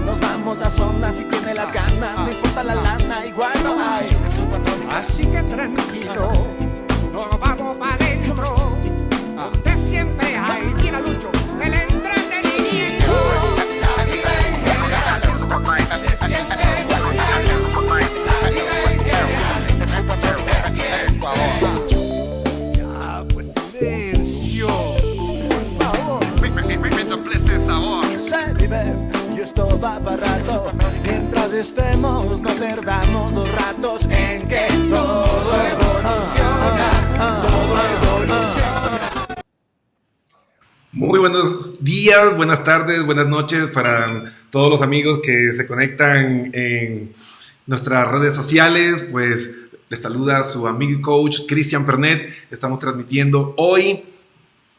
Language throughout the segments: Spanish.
Nos vamos a zona si tiene las ganas, no importa la lana, igual no hay. Así que tranquilo, nos vamos para adentro, donde siempre hay, tira Lucho, el entretenimiento. La vida en general se siente igual, la vida en general se siente. Ya, pues silencio, por favor. Ese sabor. Se vive y esto va para rato. Mientras estemos, no perdamos los ratos en que todo evoluciona, todo evoluciona. Muy buenos días, buenas tardes, buenas noches para todos los amigos que se conectan en nuestras redes sociales. Pues les saluda su amigo y coach Cristian Pernet. Estamos transmitiendo hoy,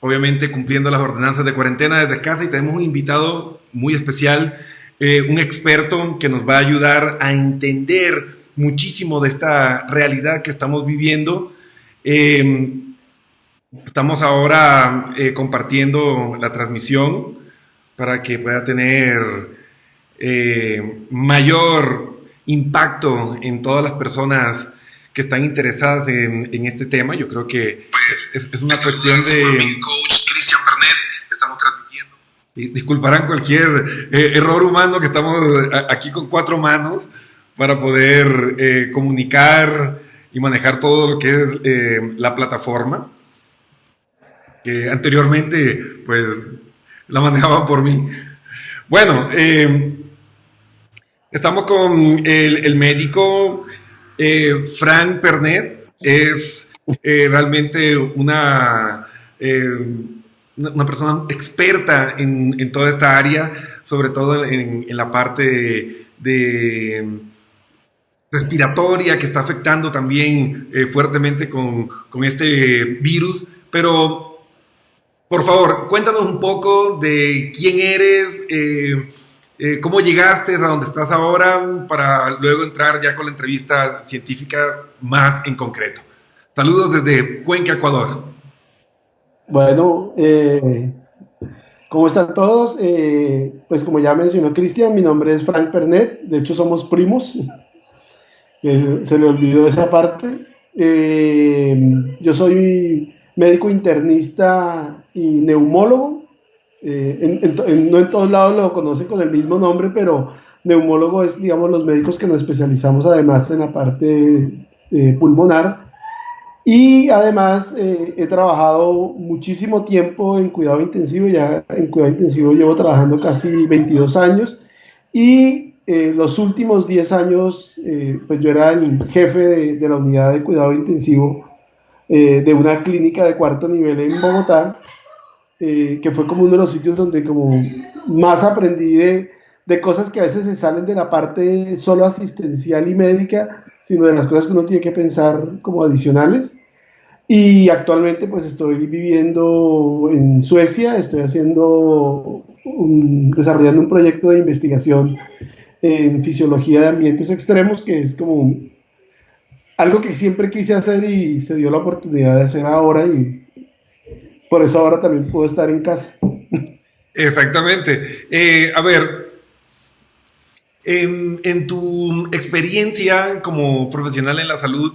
obviamente cumpliendo las ordenanzas de cuarentena desde casa, y tenemos un invitado muy especial, un experto que nos va a ayudar a entender muchísimo de esta realidad que estamos viviendo. Estamos ahora compartiendo la transmisión para que pueda tener mayor impacto en todas las personas que están interesadas en este tema. Yo creo que es una cuestión de... Disculparán cualquier error humano, que estamos aquí con 4 manos para poder comunicar y manejar todo lo que es la plataforma, que anteriormente pues la manejaban por mí. Bueno, estamos con el médico Frank Pernet. Es realmente una persona experta en toda esta área, sobre todo en la parte de respiratoria, que está afectando también fuertemente con este virus. Pero, por favor, cuéntanos un poco de quién eres, cómo llegaste a donde estás ahora, para luego entrar ya con la entrevista científica más en concreto. Saludos desde Cuenca, Ecuador. Bueno, ¿cómo están todos? Pues como ya mencionó Cristian, mi nombre es Frank Pernet. De hecho somos primos, se le olvidó esa parte. Yo soy médico internista y neumólogo. No en todos lados lo conocen con el mismo nombre, pero neumólogo es, digamos, los médicos que nos especializamos además en la parte pulmonar. Y además he trabajado muchísimo tiempo en cuidado intensivo. Ya en cuidado intensivo llevo trabajando casi 22 años, y los últimos 10 años pues yo era el jefe de la unidad de cuidado intensivo de una clínica de 4º nivel en Bogotá, que fue como uno de los sitios donde como más aprendí de cosas que a veces se salen de la parte solo asistencial y médica, sino de las cosas que uno tiene que pensar como adicionales. Y actualmente pues estoy viviendo en Suecia. Estoy desarrollando un proyecto de investigación en fisiología de ambientes extremos, que es como algo que siempre quise hacer y se dio la oportunidad de hacer ahora, y por eso ahora también puedo estar en casa. Exactamente. A ver, en tu experiencia como profesional en la salud,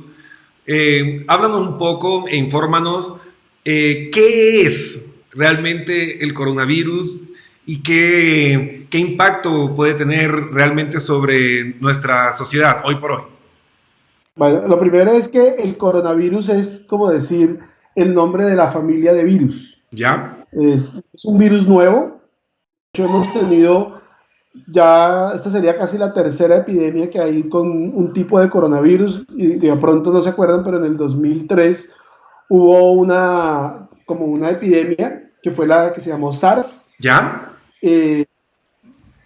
háblanos un poco e infórmanos qué es realmente el coronavirus y qué impacto puede tener realmente sobre nuestra sociedad hoy por hoy. Bueno, lo primero es que el coronavirus es como decir el nombre de la familia de virus. ¿Ya? Es un virus nuevo. De hecho, hemos tenido ya, esta sería casi la 3ª epidemia que hay con un tipo de coronavirus, y de pronto no se acuerdan, pero en el 2003 hubo una epidemia que fue la que se llamó SARS. ¿Ya?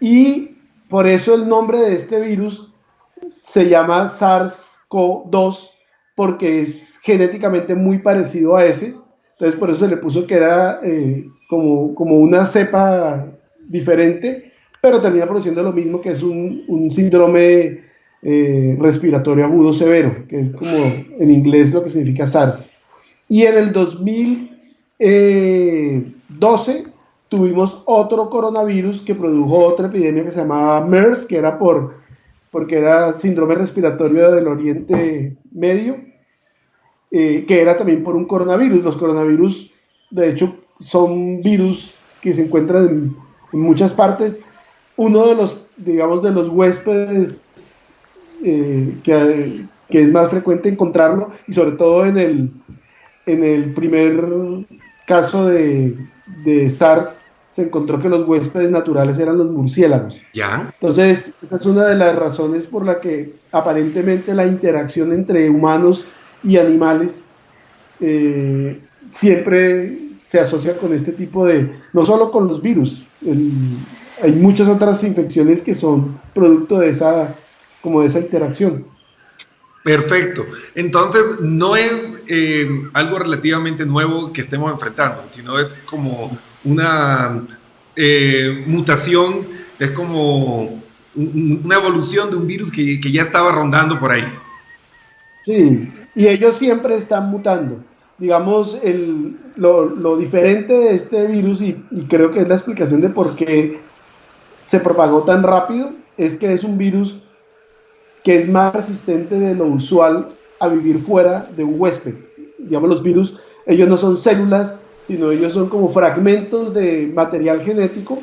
Y por eso el nombre de este virus se llama SARS-CoV-2, porque es genéticamente muy parecido a ese. Entonces por eso se le puso que era como una cepa diferente, pero termina produciendo lo mismo, que es un síndrome respiratorio agudo severo, que es como en inglés lo que significa SARS. Y en el 2012 tuvimos otro coronavirus que produjo otra epidemia que se llamaba MERS, que era porque era síndrome respiratorio del Oriente Medio, que era también por un coronavirus. Los coronavirus, de hecho, son virus que se encuentran en muchas partes. Uno de los, digamos, de los huéspedes que es más frecuente encontrarlo, y sobre todo en el primer caso de SARS, se encontró que los huéspedes naturales eran los murciélagos. ¿Ya? Entonces, esa es una de las razones por la que aparentemente la interacción entre humanos y animales siempre se asocia con este tipo de, no solo con los virus, hay muchas otras infecciones que son producto de esa interacción. Perfecto. Entonces, no es algo relativamente nuevo que estemos enfrentando, sino es como una mutación, es como una evolución de un virus que ya estaba rondando por ahí. Sí, y ellos siempre están mutando. Digamos, lo diferente de este virus, y creo que es la explicación de por qué se propagó tan rápido, es que es un virus que es más resistente de lo usual a vivir fuera de un huésped. Digamos, los virus, ellos no son células, sino ellos son como fragmentos de material genético,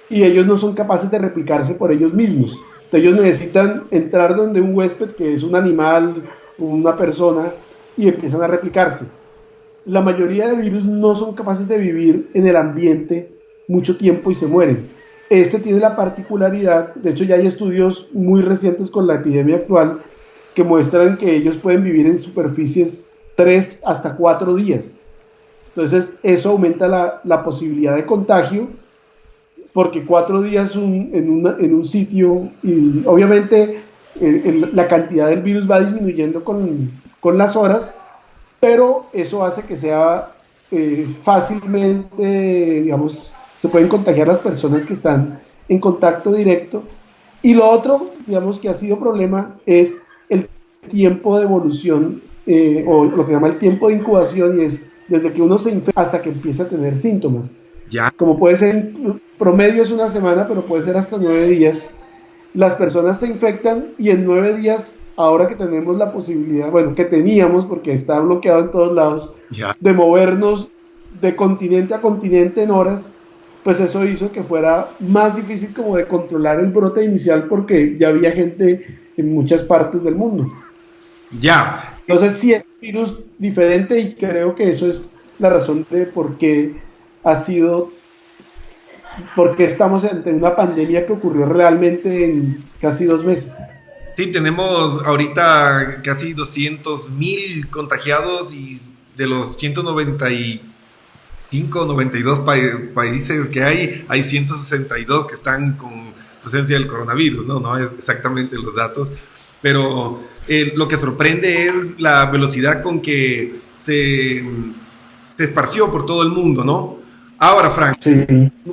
y ellos no son capaces de replicarse por ellos mismos. Entonces ellos necesitan entrar donde un huésped, que es un animal, una persona, y empiezan a replicarse. La mayoría de virus no son capaces de vivir en el ambiente mucho tiempo y se mueren. Este tiene la particularidad, de hecho ya hay estudios muy recientes con la epidemia actual que muestran que ellos pueden vivir en superficies 3 hasta 4 días. Entonces eso aumenta la posibilidad de contagio, porque 4 días en un sitio, y obviamente la cantidad del virus va disminuyendo con las horas, pero eso hace que sea fácilmente, digamos, se pueden contagiar las personas que están en contacto directo. Y lo otro, digamos, que ha sido problema es el tiempo de evolución, o lo que se llama el tiempo de incubación, y es desde que uno se infecta hasta que empieza a tener síntomas. Ya. Como puede ser, promedio es una semana, pero puede ser hasta 9 días. Las personas se infectan y en 9 días, ahora que tenemos la posibilidad, bueno, que teníamos, porque está bloqueado en todos lados, Ya. de movernos de continente a continente en horas, pues eso hizo que fuera más difícil como de controlar el brote inicial, porque ya había gente en muchas partes del mundo. Ya. Entonces sí es un virus diferente, y creo que eso es la razón de por qué estamos ante una pandemia que ocurrió realmente en casi 2 meses. Sí, tenemos ahorita casi 200,000 contagiados, y de los 195, 92 países que hay 162 que están con presencia del coronavirus, ¿no? No es exactamente los datos, pero lo que sorprende es la velocidad con que se esparció por todo el mundo, ¿no? Ahora, Frank, Sí.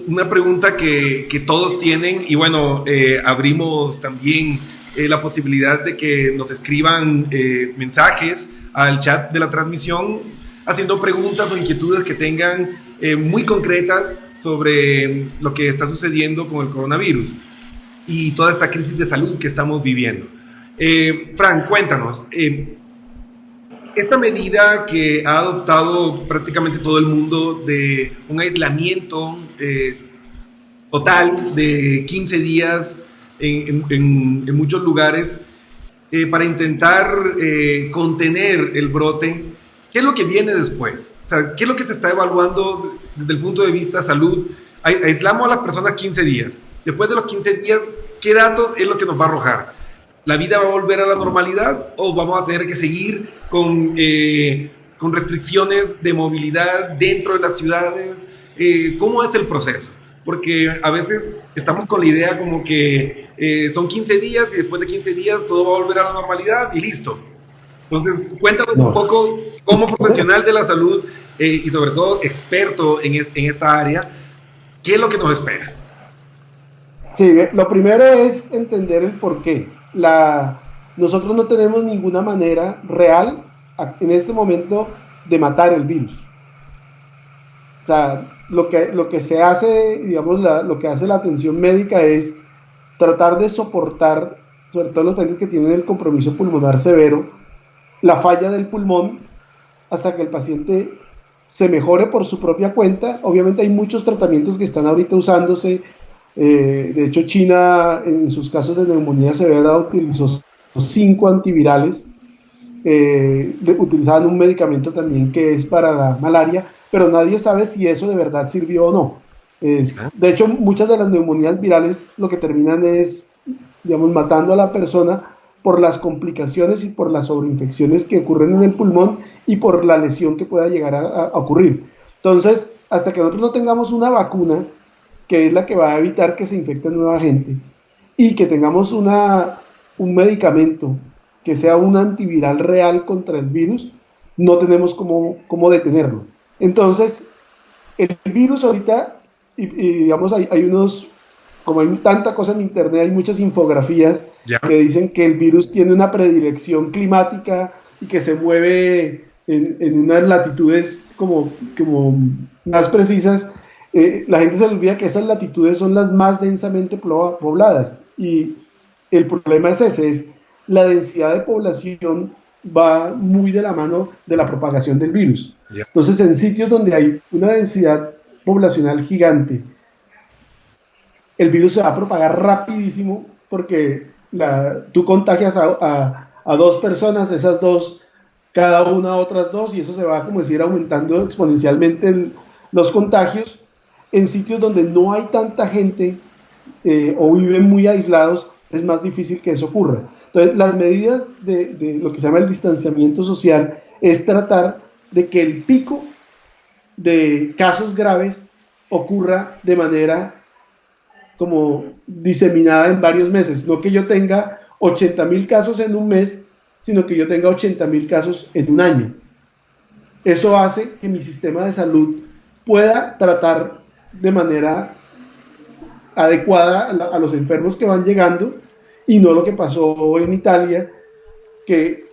una pregunta que todos tienen, y bueno, abrimos también la posibilidad de que nos escriban mensajes al chat de la transmisión, haciendo preguntas o inquietudes que tengan muy concretas sobre lo que está sucediendo con el coronavirus y toda esta crisis de salud que estamos viviendo. Frank, cuéntanos, esta medida que ha adoptado prácticamente todo el mundo de un aislamiento total de 15 días en muchos lugares para intentar contener el brote, ¿qué es lo que viene después? O sea, ¿qué es lo que se está evaluando desde el punto de vista de salud? Aislamos a las personas 15 días. Después de los 15 días, ¿qué datos es lo que nos va a arrojar? ¿La vida va a volver a la normalidad o vamos a tener que seguir con restricciones de movilidad dentro de las ciudades? ¿Cómo es el proceso? Porque a veces estamos con la idea como que son 15 días y después de 15 días todo va a volver a la normalidad y listo. Entonces, cuéntanos un poco, como profesional de la salud y sobre todo experto en esta área, ¿qué es lo que nos espera? Sí, lo primero es entender el porqué. Nosotros no tenemos ninguna manera real en este momento de matar el virus. O sea, lo que se hace, digamos, lo que hace la atención médica es tratar de soportar, sobre todo los pacientes que tienen el compromiso pulmonar severo, la falla del pulmón hasta que el paciente se mejore por su propia cuenta. Obviamente hay muchos tratamientos que están ahorita usándose. De hecho, China en sus casos de neumonía severa utilizó 5 antivirales. Utilizaban un medicamento también que es para la malaria, pero nadie sabe si eso de verdad sirvió o no. De hecho, muchas de las neumonías virales lo que terminan es, digamos, matando a la persona por las complicaciones y por las sobreinfecciones que ocurren en el pulmón y por la lesión que pueda llegar a ocurrir. Entonces, hasta que nosotros no tengamos una vacuna, que es la que va a evitar que se infecte nueva gente, y que tengamos un medicamento que sea un antiviral real contra el virus, no tenemos cómo detenerlo. Entonces, el virus ahorita, y digamos, hay unos, como hay tanta cosa en internet, hay muchas infografías que dicen que el virus tiene una predilección climática y que se mueve en unas latitudes como más precisas. La gente se le olvida que esas latitudes son las más densamente pobladas, y el problema es ese, es la densidad de población va muy de la mano de la propagación del virus. Entonces, en sitios donde hay una densidad poblacional gigante, el virus se va a propagar rapidísimo porque tú contagias a 2 personas, esas 2, cada una a otras 2, y eso se va, como decir, aumentando exponencialmente los contagios. En sitios donde no hay tanta gente o viven muy aislados, es más difícil que eso ocurra. Entonces, las medidas de lo que se llama el distanciamiento social es tratar de que el pico de casos graves ocurra de manera como diseminada en varios meses. No que yo tenga 80,000 casos en un mes, sino que yo tenga 80,000 casos en un año. Eso hace que mi sistema de salud pueda tratar de manera adecuada a los enfermos que van llegando, y no lo que pasó en Italia, que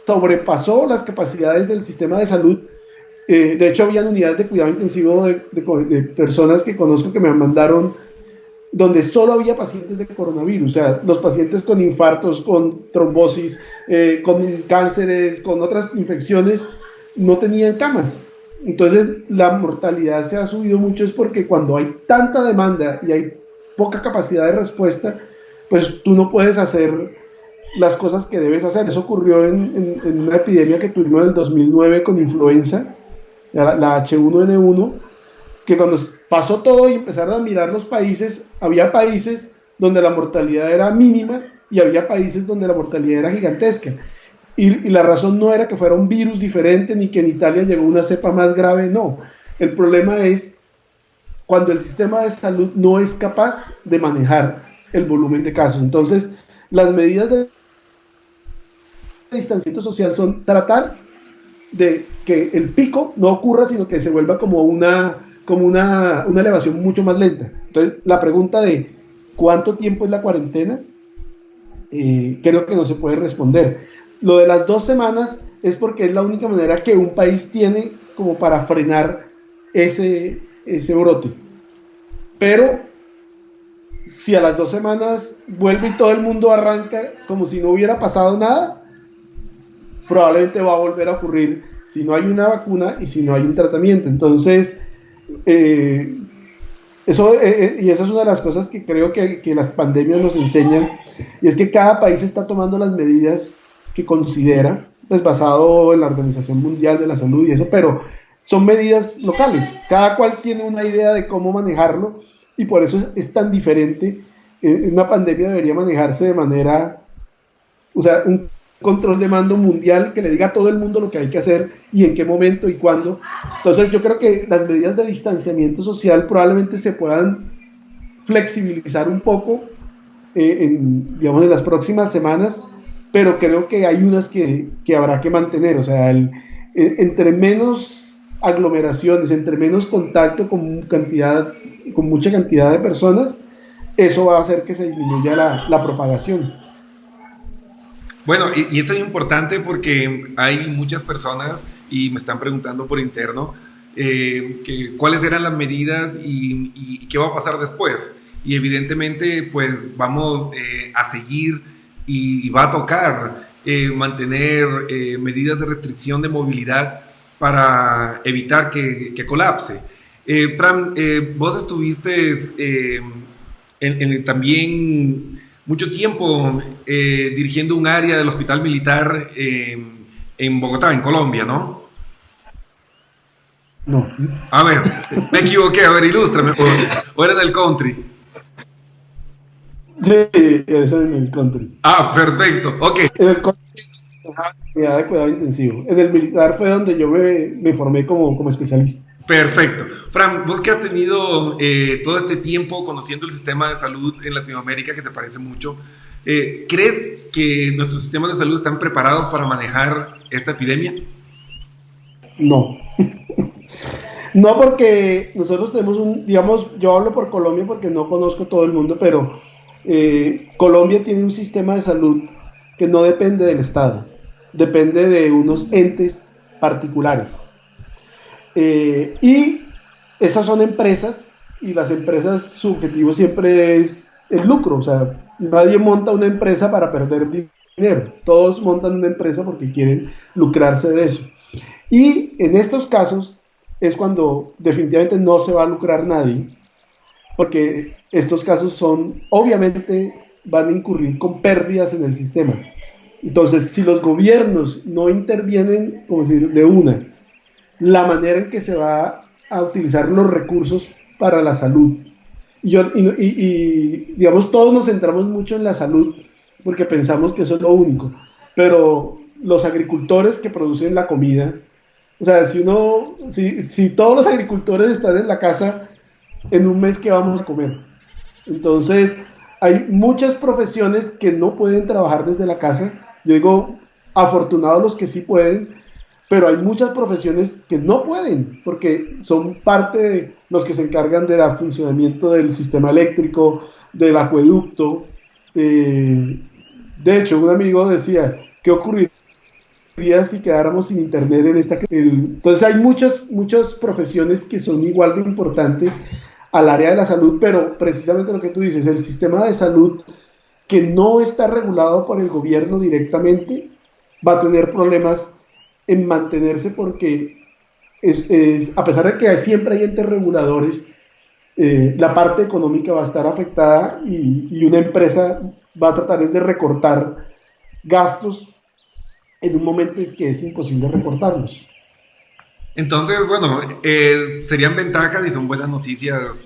sobrepasó las capacidades del sistema de salud. De hecho, habían unidades de cuidado intensivo de personas que conozco que me mandaron, donde solo había pacientes de coronavirus, o sea, los pacientes con infartos, con trombosis, con cánceres, con otras infecciones, no tenían camas. Entonces, la mortalidad se ha subido mucho, es porque cuando hay tanta demanda y hay poca capacidad de respuesta, pues tú no puedes hacer las cosas que debes hacer. Eso ocurrió en una epidemia que tuvimos en el 2009 con influenza, la H1N1, que cuando pasó todo y empezaron a mirar los países, había países donde la mortalidad era mínima y había países donde la mortalidad era gigantesca. Y la razón no era que fuera un virus diferente ni que en Italia llegó una cepa más grave, no. El problema es cuando el sistema de salud no es capaz de manejar el volumen de casos. Entonces, las medidas de distanciamiento social son tratar de que el pico no ocurra, sino que se vuelva como una elevación mucho más lenta. Entonces, la pregunta de ¿cuánto tiempo es la cuarentena? Creo que no se puede responder. Lo de las 2 semanas es porque es la única manera que un país tiene como para frenar ese brote. Pero si a las 2 semanas vuelve y todo el mundo arranca como si no hubiera pasado nada, probablemente va a volver a ocurrir si no hay una vacuna y si no hay un tratamiento. Entonces, esa es una de las cosas que creo que las pandemias nos enseñan, y es que cada país está tomando las medidas que considera, pues basado en la Organización Mundial de la Salud y eso, pero son medidas locales, cada cual tiene una idea de cómo manejarlo, y por eso es tan diferente. Una pandemia debería manejarse de manera, o sea, un control de mando mundial que le diga a todo el mundo lo que hay que hacer y en qué momento y cuándo. Entonces yo creo que las medidas de distanciamiento social probablemente se puedan flexibilizar un poco digamos, en las próximas semanas, pero creo que hay unas que habrá que mantener. O sea, entre menos aglomeraciones, entre menos contacto con mucha cantidad de personas, eso va a hacer que se disminuya la propagación. Bueno, y esto es importante porque hay muchas personas, y me están preguntando por interno, cuáles eran las medidas y qué va a pasar después. Y evidentemente, pues vamos a seguir y va a tocar mantener medidas de restricción de movilidad para evitar que colapse. Fran, vos estuviste también mucho tiempo dirigiendo un área del Hospital Militar en Bogotá, en Colombia, ¿no? No. A ver, me equivoqué, a ver, ilústrame, o era del country. Sí, eso en el country. Ah, perfecto, ok. En el country, unidad de cuidado intensivo. En el militar fue donde yo me formé como especialista. Perfecto. Fran, vos que has tenido todo este tiempo conociendo el sistema de salud en Latinoamérica, que te parece mucho, ¿crees que nuestros sistemas de salud están preparados para manejar esta epidemia? No. No, porque nosotros tenemos digamos, yo hablo por Colombia porque no conozco todo el mundo, pero Colombia tiene un sistema de salud que no depende del Estado, depende de unos entes particulares. Y esas son empresas, y las empresas, su objetivo siempre es el lucro. O sea, nadie monta una empresa para perder dinero, todos montan una empresa porque quieren lucrarse de eso. Y en estos casos es cuando definitivamente no se va a lucrar nadie, porque estos casos obviamente van a incurrir con pérdidas en el sistema. Entonces, si los gobiernos no intervienen, como decir, de una, la manera en que se va a utilizar los recursos para la salud. Y digamos, todos nos centramos mucho en la salud porque pensamos que eso es lo único, pero los agricultores que producen la comida, o sea, si todos los agricultores están en la casa, en un mes, ¿qué vamos a comer? Entonces, hay muchas profesiones que no pueden trabajar desde la casa. Yo digo, afortunados los que sí pueden, pero hay muchas profesiones que no pueden, porque son parte de los que se encargan del funcionamiento del sistema eléctrico, del acueducto. De hecho, un amigo decía, ¿qué ocurriría si quedáramos sin internet en esta? Entonces hay muchas profesiones que son igual de importantes al área de la salud, pero precisamente lo que tú dices, el sistema de salud que no está regulado por el gobierno directamente va a tener problemas en mantenerse, porque a pesar de que siempre hay entes reguladores, la parte económica va a estar afectada y una empresa va a tratar de recortar gastos en un momento en que es imposible recortarlos. Entonces, bueno, serían ventajas y son buenas noticias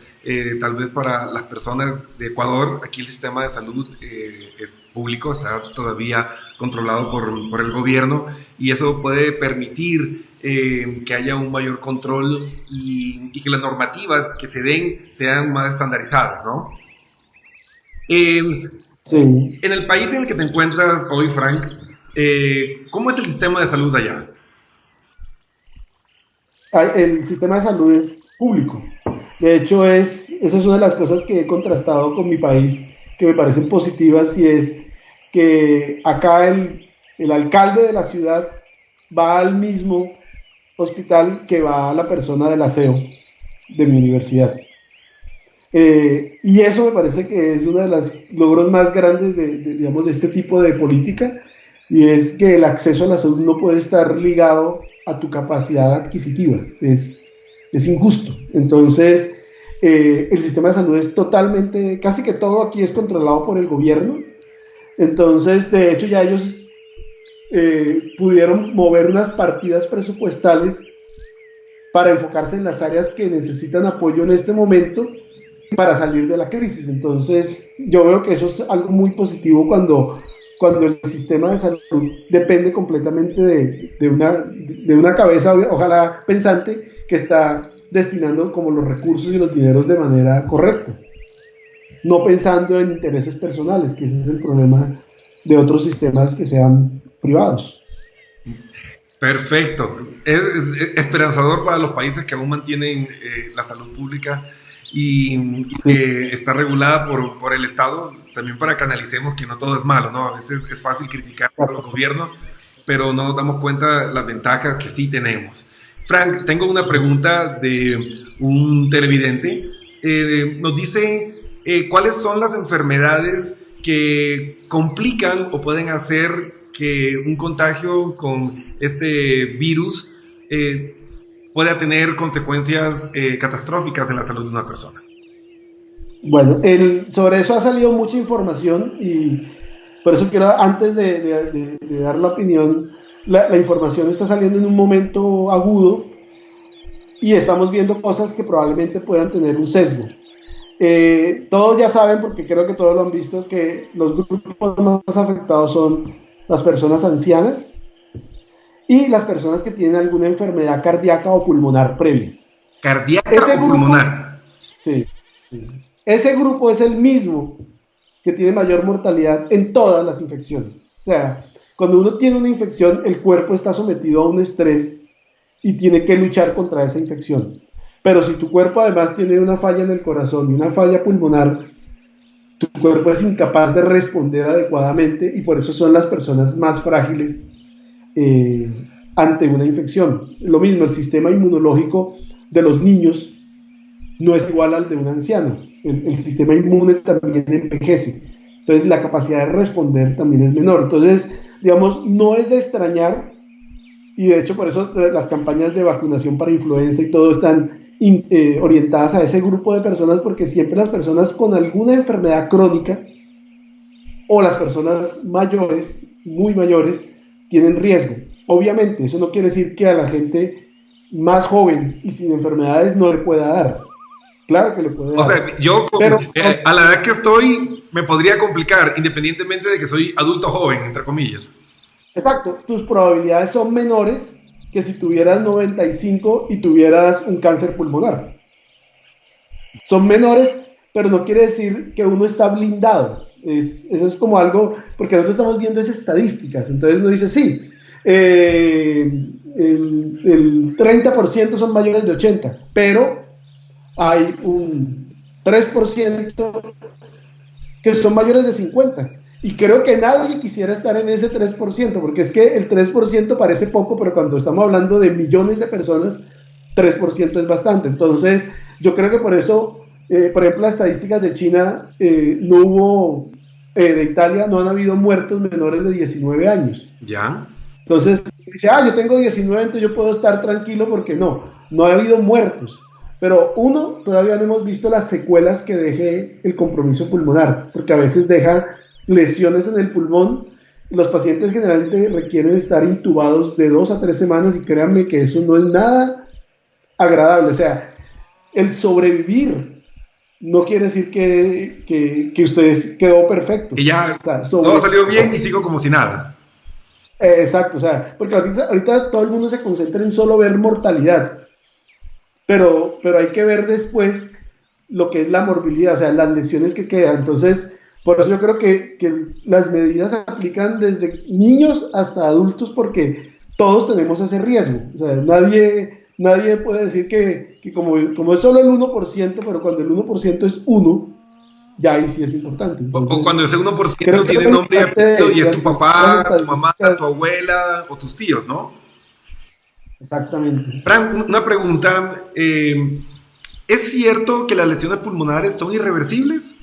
tal vez para las personas de Ecuador. Aquí el sistema de salud es público, está todavía controlado por el gobierno, y eso puede permitir que haya un mayor control y que las normativas que se den sean más estandarizadas, ¿no? Sí. En el país en el que te encuentras hoy, Frank, ¿cómo es el sistema de salud allá? El sistema de salud es público. De hecho, esa es una de las cosas que he contrastado con mi país, que me parecen positivas, y es que acá el alcalde de la ciudad va al mismo hospital que va la persona del aseo de mi universidad. Y eso me parece que es uno de los logros más grandes digamos, de este tipo de política, y es que el acceso a la salud no puede estar ligado a tu capacidad adquisitiva. Es injusto. Entonces, el sistema de salud es totalmente, casi que todo aquí es controlado por el gobierno. Entonces, de hecho, ya ellos pudieron mover unas partidas presupuestales para enfocarse en las áreas que necesitan apoyo en este momento para salir de la crisis. Entonces, yo veo que eso es algo muy positivo cuando el sistema de salud depende completamente de una cabeza, ojalá pensante, que está destinando como los recursos y los dineros de manera correcta, no pensando en intereses personales, que ese es el problema de otros sistemas que sean privados. Perfecto. Es esperanzador para los países que aún mantienen la salud pública y que está regulada por el Estado, también para que analicemos que no todo es malo, ¿no? A veces es fácil criticar a los gobiernos, pero no nos damos cuenta de las ventajas que sí tenemos. Frank, tengo una pregunta de un televidente. Nos dice cuáles son las enfermedades que complican o pueden hacer que un contagio con este virus pueda tener consecuencias catastróficas en la salud de una persona. Bueno, sobre eso ha salido mucha información y por eso quiero, antes de dar la opinión, la información está saliendo en un momento agudo y estamos viendo cosas que probablemente puedan tener un sesgo. Todos ya saben, porque creo que todos lo han visto, que los grupos más afectados son las personas ancianas y las personas que tienen alguna enfermedad cardíaca o pulmonar previa. ¿Cardíaca o pulmonar? Sí. Ese grupo es el mismo que tiene mayor mortalidad en todas las infecciones. O sea, cuando uno tiene una infección, el cuerpo está sometido a un estrés y tiene que luchar contra esa infección. Pero si tu cuerpo además tiene una falla en el corazón y una falla pulmonar, tu cuerpo es incapaz de responder adecuadamente y por eso son las personas más frágiles ante una infección. Lo mismo, el sistema inmunológico de los niños no es igual al de un anciano. El sistema inmune también envejece. Entonces la capacidad de responder también es menor. Entonces, digamos, no es de extrañar, y de hecho por eso las campañas de vacunación para influenza y todo están orientadas a ese grupo de personas, porque siempre las personas con alguna enfermedad crónica o las personas mayores, muy mayores, tienen riesgo. Obviamente, eso no quiere decir que a la gente más joven y sin enfermedades no le pueda dar. Claro que le puede dar. O sea, yo a la edad que estoy me podría complicar, independientemente de que soy adulto joven, entre comillas. Exacto, tus probabilidades son menores que si tuvieras 95 y tuvieras un cáncer pulmonar. Son menores, pero no quiere decir que uno está blindado. Eso es como algo, porque nosotros estamos viendo esas estadísticas, entonces uno dice, sí, el 30% son mayores de 80, pero hay un 3% que son mayores de 50. Y creo que nadie quisiera estar en ese 3%, porque es que el 3% parece poco, pero cuando estamos hablando de millones de personas, 3% es bastante. Entonces, yo creo que por eso, por ejemplo, las estadísticas de China, no hubo, de Italia, no han habido muertos menores de 19 años. ¿Ya? Entonces, dice, yo tengo 19, entonces yo puedo estar tranquilo porque no ha habido muertos. Pero todavía no hemos visto las secuelas que deje el compromiso pulmonar, porque a veces deja lesiones en el pulmón. Los pacientes generalmente requieren estar intubados de 2 a 3 semanas y créanme que eso no es nada agradable. O sea, el sobrevivir no quiere decir que usted quedó perfecto. Y ya todo salió bien y sigo como si nada. Exacto, o sea, porque ahorita todo el mundo se concentra en solo ver mortalidad, pero hay que ver después lo que es la morbilidad, o sea, las lesiones que quedan. Entonces, por eso yo creo que las medidas se aplican desde niños hasta adultos, porque todos tenemos ese riesgo. O sea, nadie puede decir que como es solo el 1%, pero cuando el 1% es 1, ya ahí sí es importante. Entonces, o cuando ese 1% tiene nombre y apellido y es tu papá, tu mamá, tu abuela o tus tíos, ¿no? Exactamente. Fran, una pregunta. ¿Es cierto que las lesiones pulmonares son irreversibles?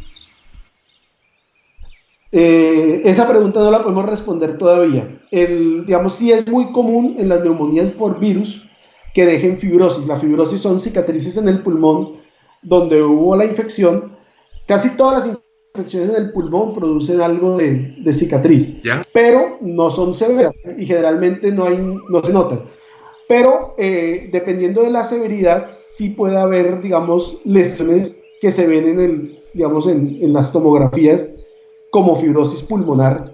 Esa pregunta no la podemos responder todavía. Digamos, sí es muy común en las neumonías por virus que dejen fibrosis. La fibrosis son cicatrices en el pulmón donde hubo la infección. Casi todas las infecciones en el pulmón producen algo de cicatriz, ¿ya? Pero no son severas y generalmente no se notan. Pero dependiendo de la severidad, sí puede haber, digamos, lesiones que se ven en las tomografías como fibrosis pulmonar.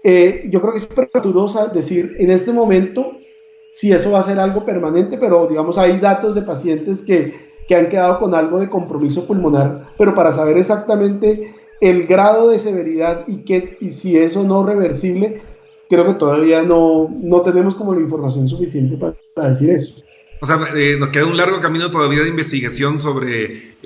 Yo creo que es prematuro decir en este momento si eso va a ser algo permanente, pero digamos hay datos de pacientes que han quedado con algo de compromiso pulmonar, pero para saber exactamente el grado de severidad y si eso no es reversible, creo que todavía no tenemos como la información suficiente para decir eso. O sea, nos queda un largo camino todavía de investigación sobre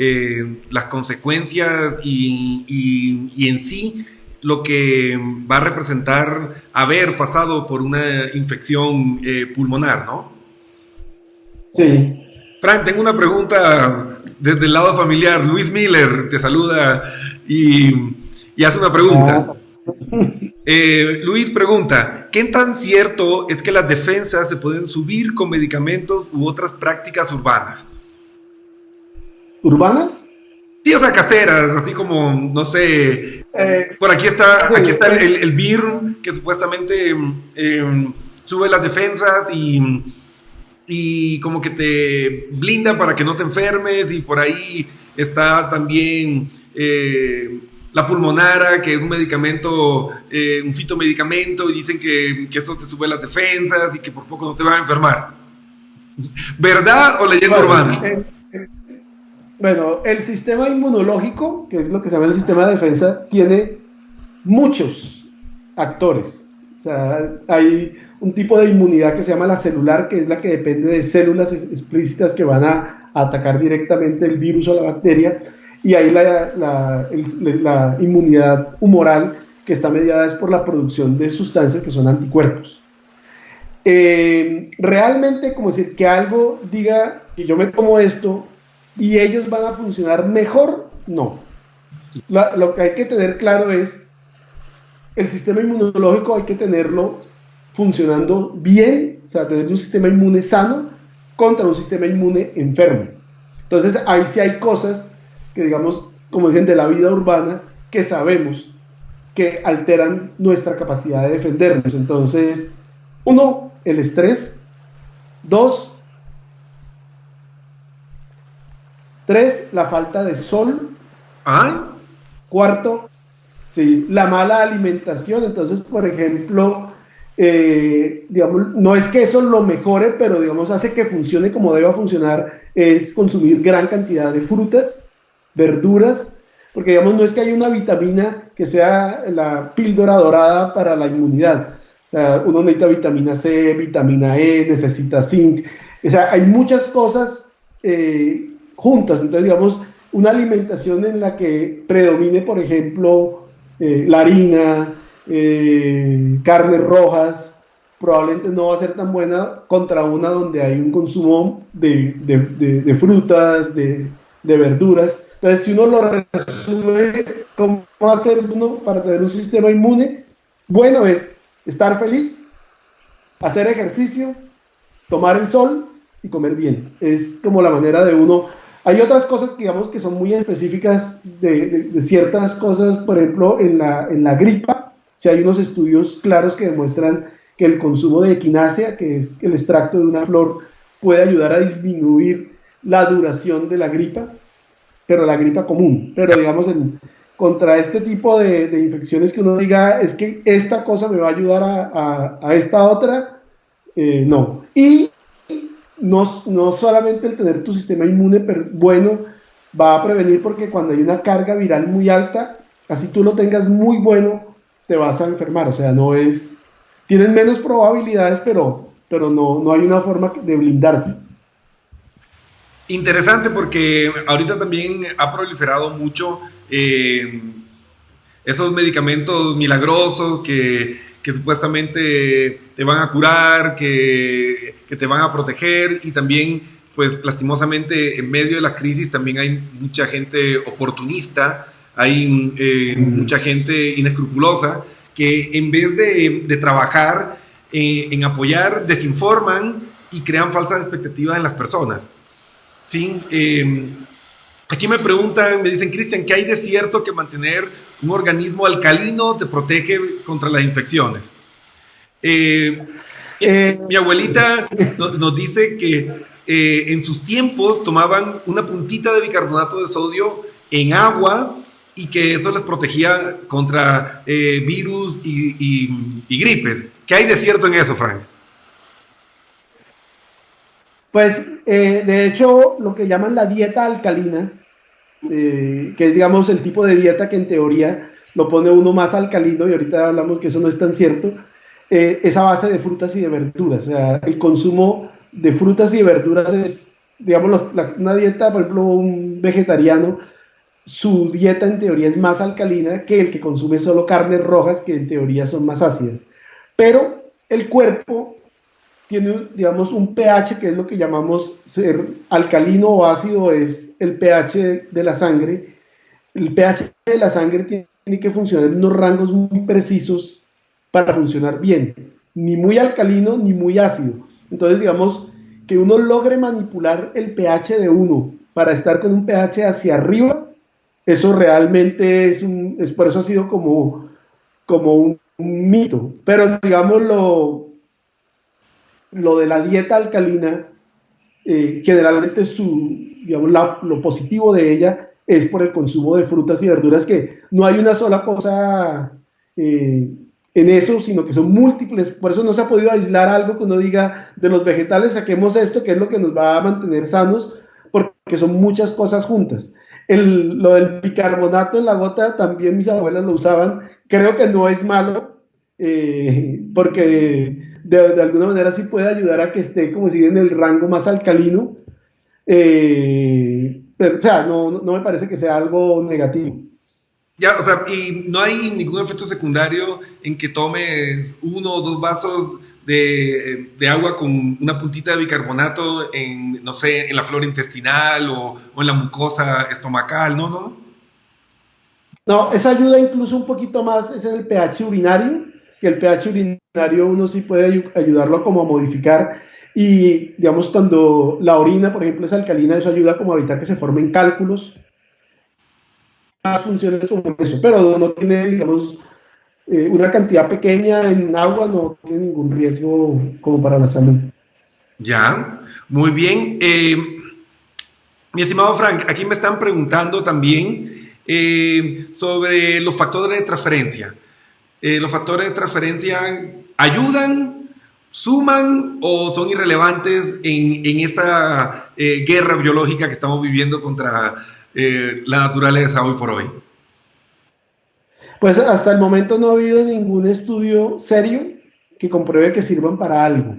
las consecuencias y en sí lo que va a representar haber pasado por una infección pulmonar, ¿no? Sí. Frank, tengo una pregunta desde el lado familiar. Luis Miller te saluda y hace una pregunta. Luis pregunta, ¿qué tan cierto es que las defensas se pueden subir con medicamentos u otras prácticas urbanas? ¿Urbanas? Sí, o sea, caseras, así como, no sé, por aquí está el BIR, que supuestamente sube las defensas y como que te blinda para que no te enfermes, y por ahí está también la pulmonara, que es un medicamento, un fitomedicamento, y dicen que eso te sube las defensas y que por poco no te va a enfermar. ¿Verdad o leyenda urbana? Bueno, el sistema inmunológico, que es lo que se llama el sistema de defensa, tiene muchos actores. O sea, hay un tipo de inmunidad que se llama la celular, que es la que depende de células explícitas que van a atacar directamente el virus o la bacteria, y hay la inmunidad humoral, que está mediada es por la producción de sustancias que son anticuerpos. Realmente, como decir, que algo diga que yo me tomo esto y ellos van a funcionar mejor, no. Lo que hay que tener claro es, el sistema inmunológico hay que tenerlo funcionando bien, o sea, tener un sistema inmune sano contra un sistema inmune enfermo. Entonces, ahí sí hay cosas que, digamos, como dicen, de la vida urbana, que sabemos que alteran nuestra capacidad de defendernos. Entonces, 1, el estrés. 2, 3, la falta de sol. 4, sí, la mala alimentación. Entonces, por ejemplo, digamos, no es que eso lo mejore, pero digamos hace que funcione como deba funcionar, es consumir gran cantidad de frutas, verduras, porque digamos no es que haya una vitamina que sea la píldora dorada para la inmunidad. O sea, uno necesita vitamina C, vitamina E, necesita zinc, o sea, hay muchas cosas juntas. Entonces, digamos, una alimentación en la que predomine, por ejemplo, la harina, carnes rojas, probablemente no va a ser tan buena contra una donde hay un consumo de frutas, de verduras. Entonces, si uno lo resume, ¿cómo hacer uno para tener un sistema inmune? Bueno, es estar feliz, hacer ejercicio, tomar el sol y comer bien. Es como la manera de uno. Hay otras cosas que digamos que son muy específicas de ciertas cosas, por ejemplo, en la gripa, si hay unos estudios claros que demuestran que el consumo de equinácea, que es el extracto de una flor, puede ayudar a disminuir la duración de la gripa, pero la gripa común. Pero digamos, contra este tipo de infecciones que uno diga, es que esta cosa me va a ayudar a esta otra, no. Y no solamente el tener tu sistema inmune bueno va a prevenir, porque cuando hay una carga viral muy alta, así tú lo tengas muy bueno, te vas a enfermar. O sea, no es, tienen menos probabilidades, pero no hay una forma de blindarse. Interesante, porque ahorita también ha proliferado mucho esos medicamentos milagrosos que supuestamente te van a curar, que te van a proteger, y también, pues lastimosamente, en medio de la crisis también hay mucha gente oportunista, hay mucha gente inescrupulosa que en vez de trabajar en apoyar, desinforman y crean falsas expectativas en las personas. ¿Sí? Aquí me preguntan, me dicen, Cristian, ¿qué hay de cierto que mantener un organismo alcalino te protege contra las infecciones? Mi abuelita nos dice que en sus tiempos tomaban una puntita de bicarbonato de sodio en agua, y que eso les protegía contra virus y gripes. ¿Qué hay de cierto en eso, Frank? Pues, de hecho, lo que llaman la dieta alcalina, que es, digamos, el tipo de dieta que en teoría lo pone uno más alcalino, y ahorita hablamos que eso no es tan cierto, es a base de frutas y de verduras. O sea, el consumo de frutas y de verduras es, digamos, una dieta, por ejemplo, un vegetariano, su dieta en teoría es más alcalina que el que consume solo carnes rojas, que en teoría son más ácidas. Pero el cuerpo tiene, digamos, un pH que es lo que llamamos ser alcalino o ácido, es el pH de la sangre. El pH de la sangre tiene que funcionar en unos rangos muy precisos para funcionar bien, ni muy alcalino ni muy ácido. Entonces, digamos, que uno logre manipular el pH de uno para estar con un pH hacia arriba, eso realmente es por eso ha sido como un mito. Pero digamos lo de la dieta alcalina, generalmente digamos, lo positivo de ella es por el consumo de frutas y verduras, que no hay una sola cosa en eso, sino que son múltiples. Por eso no se ha podido aislar algo que uno diga, de los vegetales saquemos esto, que es lo que nos va a mantener sanos, porque son muchas cosas juntas. Lo del bicarbonato en la gota, también mis abuelas lo usaban. Creo que no es malo, porque de alguna manera sí puede ayudar a que esté, como si en el rango más alcalino. Pero, o sea, no me parece que sea algo negativo. Ya, o sea, y no hay ningún efecto secundario en que tomes 1 o 2 vasos de agua con una puntita de bicarbonato en, no sé, en la flora intestinal o en la mucosa estomacal, ¿no? No, eso ayuda incluso un poquito más, es en el pH urinario, que el pH urinario uno sí puede ayudarlo como a modificar, y digamos cuando la orina, por ejemplo, es alcalina, eso ayuda como a evitar que se formen cálculos, más funciones como eso, pero no tiene, digamos, una cantidad pequeña en agua, no tiene ningún riesgo como para la salud. Ya, muy bien. Mi estimado Frank, aquí me están preguntando también sobre los factores de transferencia. ¿Los factores de transferencia ayudan, suman o son irrelevantes en esta guerra biológica que estamos viviendo contra la naturaleza hoy por hoy? Pues hasta el momento no ha habido ningún estudio serio que compruebe que sirvan para algo.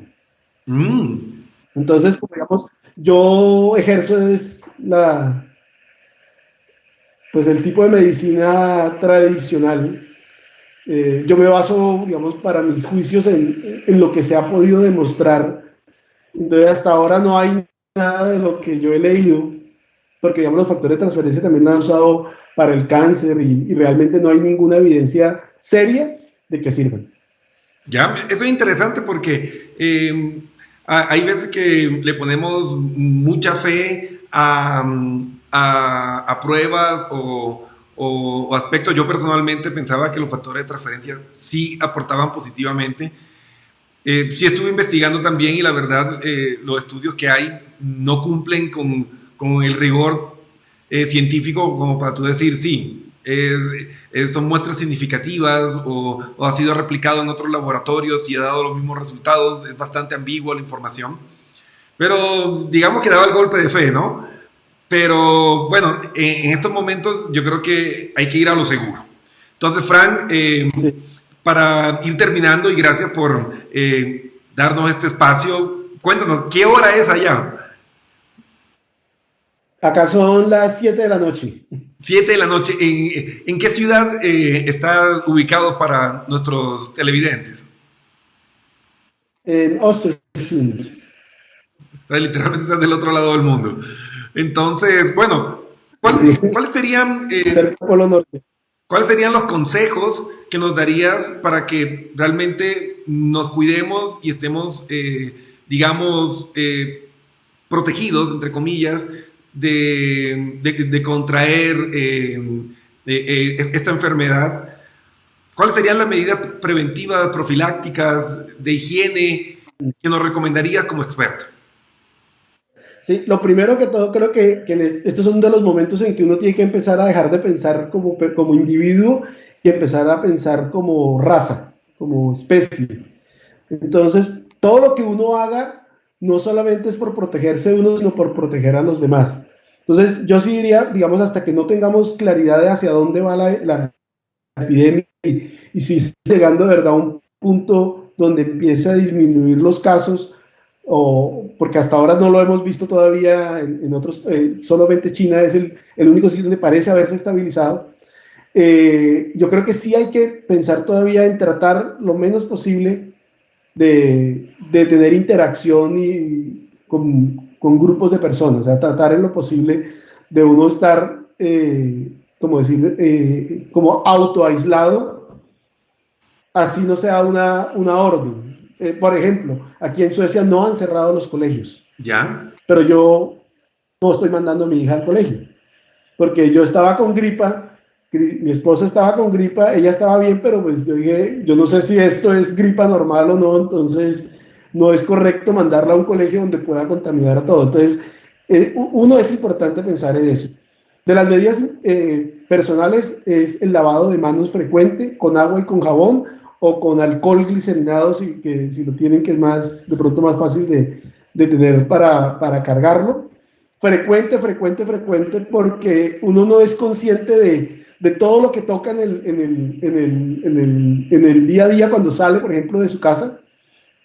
Entonces, como digamos, yo ejerzo pues el tipo de medicina tradicional. Yo me baso, digamos, para mis juicios en lo que se ha podido demostrar. Entonces, hasta ahora no hay nada de lo que yo he leído, porque, digamos, los factores de transferencia también lo han usado para el cáncer y realmente no hay ninguna evidencia seria de que sirvan. Ya, eso es interesante porque hay veces que le ponemos mucha fe a pruebas o aspectos. Yo personalmente pensaba que los factores de transferencia sí aportaban positivamente. Sí estuve investigando también y la verdad los estudios que hay no cumplen con el rigor científico como para tú decir sí. Son muestras significativas o ha sido replicado en otros laboratorios y ha dado los mismos resultados. Es bastante ambigua la información, pero digamos que daba el golpe de fe, ¿no? Pero bueno, en estos momentos yo creo que hay que ir a lo seguro. Entonces, Frank, sí, para ir terminando, y gracias por darnos este espacio, cuéntanos, ¿qué hora es allá? Acá son las 7 de la noche. 7 de la noche. ¿En qué ciudad están ubicados para nuestros televidentes? En Ostersund. Literalmente están del otro lado del mundo. Entonces, bueno, ¿cuáles serían Polo Norte? ¿Cuáles serían los consejos que nos darías para que realmente nos cuidemos y estemos, digamos, protegidos, entre comillas, de contraer esta enfermedad? ¿Cuáles serían las medidas preventivas, profilácticas, de higiene que nos recomendarías como experto? Sí, lo primero que todo, creo que estos son de los momentos en que uno tiene que empezar a dejar de pensar como individuo y empezar a pensar como raza, como especie. Entonces, todo lo que uno haga no solamente es por protegerse uno, sino por proteger a los demás. Entonces, yo sí diría, digamos, hasta que no tengamos claridad de hacia dónde va la epidemia y si está llegando de verdad a un punto donde empiece a disminuir los casos, porque hasta ahora no lo hemos visto todavía en otros, solamente China es el único sitio donde parece haberse estabilizado. Yo creo que sí hay que pensar todavía en tratar lo menos posible de tener interacción y con grupos de personas, o sea, tratar en lo posible de uno estar, como decir, como autoaislado, así no sea una orden. Por ejemplo, aquí en Suecia no han cerrado los colegios. ¿Ya? Pero yo no estoy mandando a mi hija al colegio, porque yo estaba con gripa, mi esposa estaba con gripa, ella estaba bien, pero pues yo dije, yo no sé si esto es gripa normal o no, entonces no es correcto mandarla a un colegio donde pueda contaminar a todo. Entonces, uno es importante pensar en eso. De las medidas personales es el lavado de manos frecuente con agua y con jabón o con alcohol glicerinado si lo tienen, que es más, de pronto más fácil de tener para cargarlo. Frecuente, porque uno no es consciente de todo lo que toca en el día a día cuando sale, por ejemplo, de su casa.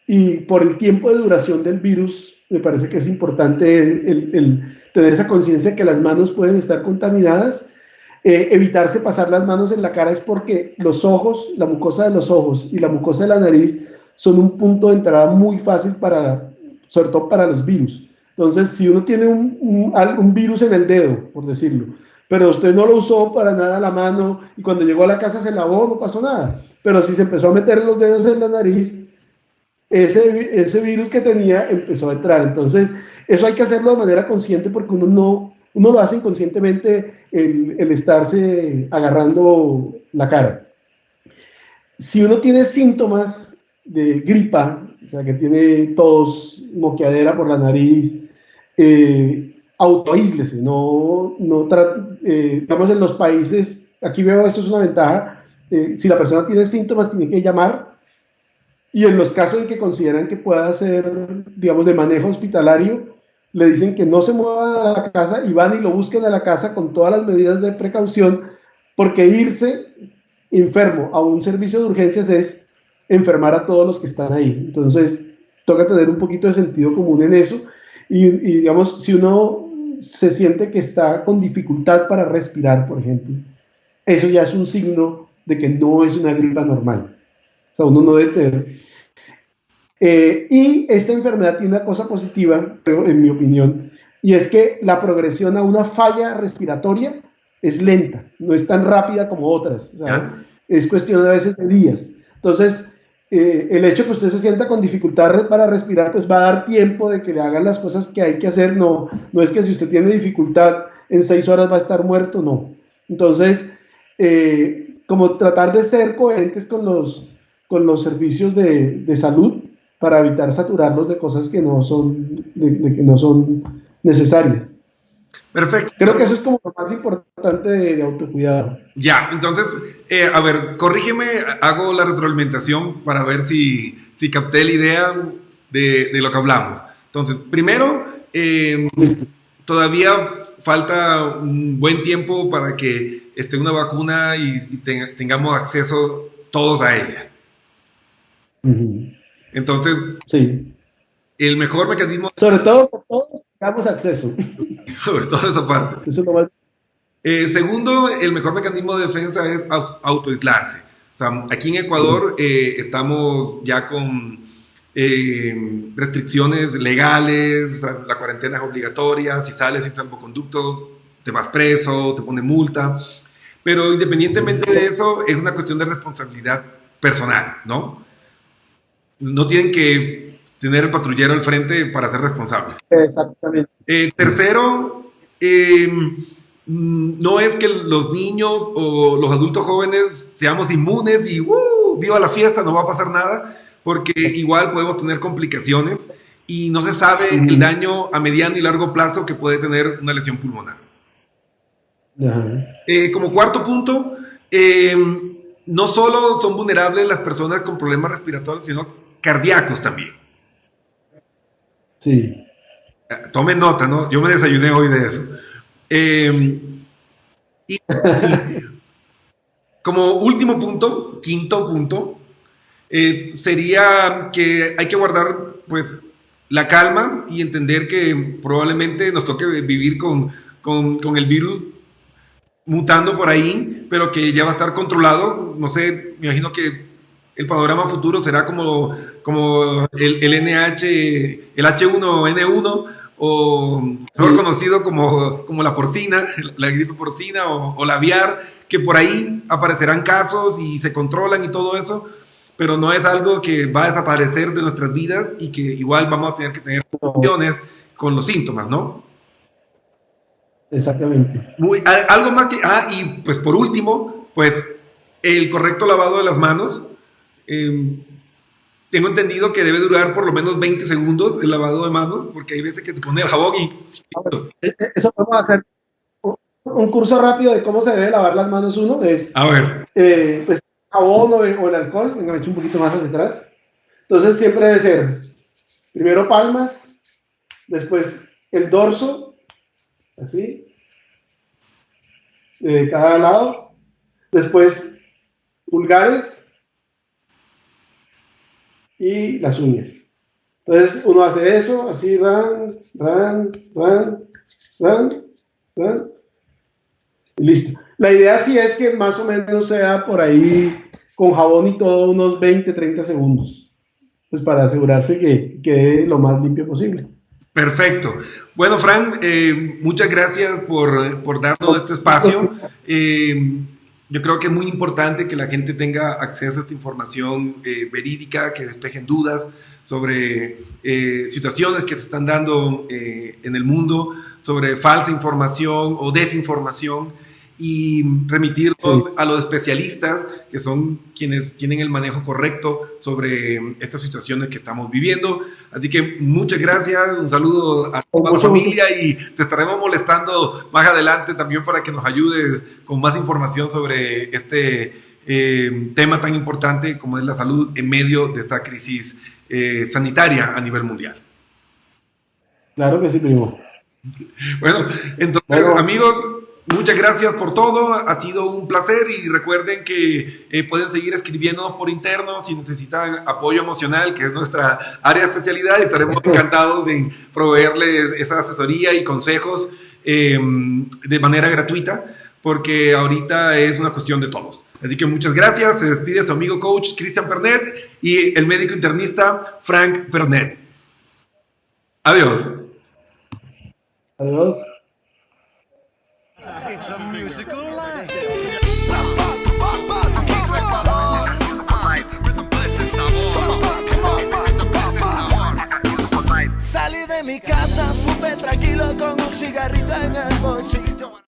Y por el tiempo de duración del virus, me parece que es importante el tener esa conciencia de que las manos pueden estar contaminadas. Evitarse pasar las manos en la cara es porque los ojos, la mucosa de los ojos y la mucosa de la nariz son un punto de entrada muy fácil sobre todo para los virus. Entonces, si uno tiene un virus en el dedo, por decirlo, pero usted no lo usó para nada la mano y cuando llegó a la casa se lavó, no pasó nada. Pero si se empezó a meter los dedos en la nariz, ese virus que tenía empezó a entrar. Entonces, eso hay que hacerlo de manera consciente porque uno lo hace inconscientemente el estarse agarrando la cara. Si uno tiene síntomas de gripa, o sea, que tiene tos, moqueadera por la nariz, autoaíslese, digamos en los países, aquí veo eso es una ventaja, si la persona tiene síntomas tiene que llamar, y en los casos en que consideran que pueda ser, digamos, de manejo hospitalario, le dicen que no se mueva de la casa y van y lo busquen a la casa con todas las medidas de precaución, porque irse enfermo a un servicio de urgencias es enfermar a todos los que están ahí. Entonces, toca tener un poquito de sentido común en eso. Y digamos, si uno se siente que está con dificultad para respirar, por ejemplo, eso ya es un signo de que no es una gripa normal. O sea, uno no debe tener... y esta enfermedad tiene una cosa positiva, creo, en mi opinión, y es que la progresión a una falla respiratoria es lenta, no es tan rápida como otras. O sea, es cuestión a veces de días. Entonces, el hecho que usted se sienta con dificultad para respirar, pues va a dar tiempo de que le hagan las cosas que hay que hacer. No es que si usted tiene dificultad en 6 horas va a estar muerto, no. Entonces, como tratar de ser coherentes con los servicios de salud para evitar saturarlos de cosas que no son necesarias. Perfecto. Creo que eso es como lo más importante de autocuidado. Ya, entonces, a ver, corrígeme, hago la retroalimentación para ver si capté la idea de lo que hablamos. Entonces, primero, todavía falta un buen tiempo para que esté una vacuna y tengamos acceso todos a ella. Uh-huh. Entonces, sí. El mejor mecanismo... Sobre todo que todos tengamos acceso. Sobre todo esa parte. Eso es lo más... Segundo, el mejor mecanismo de defensa es autoaislarse. O sea, aquí en Ecuador estamos ya con restricciones legales, la cuarentena es obligatoria, si sales sin salvoconducto te vas preso, te ponen multa, pero independientemente de eso es una cuestión de responsabilidad personal, ¿no? No tienen que tener el patrullero al frente para ser responsables. Exactamente. Tercero, no es que los niños o los adultos jóvenes seamos inmunes y viva la fiesta, no va a pasar nada, porque igual podemos tener complicaciones y no se sabe el daño a mediano y largo plazo que puede tener una lesión pulmonar. Como cuarto punto, no solo son vulnerables las personas con problemas respiratorios, sino cardíacos también. Sí. Tomen nota, ¿no? Yo me desayuné hoy de eso. Y como último punto, quinto punto, sería que hay que guardar, pues, la calma y entender que probablemente nos toque vivir con el virus mutando por ahí, pero que ya va a estar controlado. No sé, me imagino que el panorama futuro será como el NH, el H1N1, o mejor conocido como la porcina, la gripe porcina o la aviar, que por ahí aparecerán casos y se controlan y todo eso, pero no es algo que va a desaparecer de nuestras vidas y que igual vamos a tener que tener opciones con los síntomas, ¿no? Exactamente. Algo más que... y pues por último, pues el correcto lavado de las manos. Tengo entendido que debe durar por lo menos 20 segundos el lavado de manos, porque hay veces que te pone el jabón y... Eso podemos hacer un curso rápido de cómo se debe lavar las manos. Uno es... A ver. Pues jabón o el alcohol. Venga, me echo un poquito más hacia atrás. Entonces siempre debe ser primero palmas, después el dorso, así, de cada lado, después pulgares y las uñas. Entonces uno hace eso, así, y listo. La idea sí es que más o menos sea por ahí con jabón y todo unos 20, 30 segundos, pues para asegurarse que quede lo más limpio posible. Perfecto. Bueno, Frank, muchas gracias por darnos este espacio. Yo creo que es muy importante que la gente tenga acceso a esta información verídica, que despejen dudas sobre situaciones que se están dando en el mundo, sobre falsa información o desinformación, y remitirlos a los especialistas, que son quienes tienen el manejo correcto sobre estas situaciones que estamos viviendo. Así que muchas gracias, un saludo a toda la familia y te estaremos molestando más adelante también para que nos ayudes con más información sobre este tema tan importante como es la salud en medio de esta crisis sanitaria a nivel mundial. Claro que sí, primo. Bueno, entonces, amigos, muchas gracias por todo, ha sido un placer y recuerden que pueden seguir escribiéndonos por interno si necesitan apoyo emocional, que es nuestra área de especialidad, y estaremos encantados de proveerles esa asesoría y consejos de manera gratuita, porque ahorita es una cuestión de todos. Así que muchas gracias, se despide su amigo coach Cristian Pernet y el médico internista Frank Pernet. Adiós. Adiós. It's a musical life. Salí de mi casa súper tranquilo con un cigarrito en el bolsillo.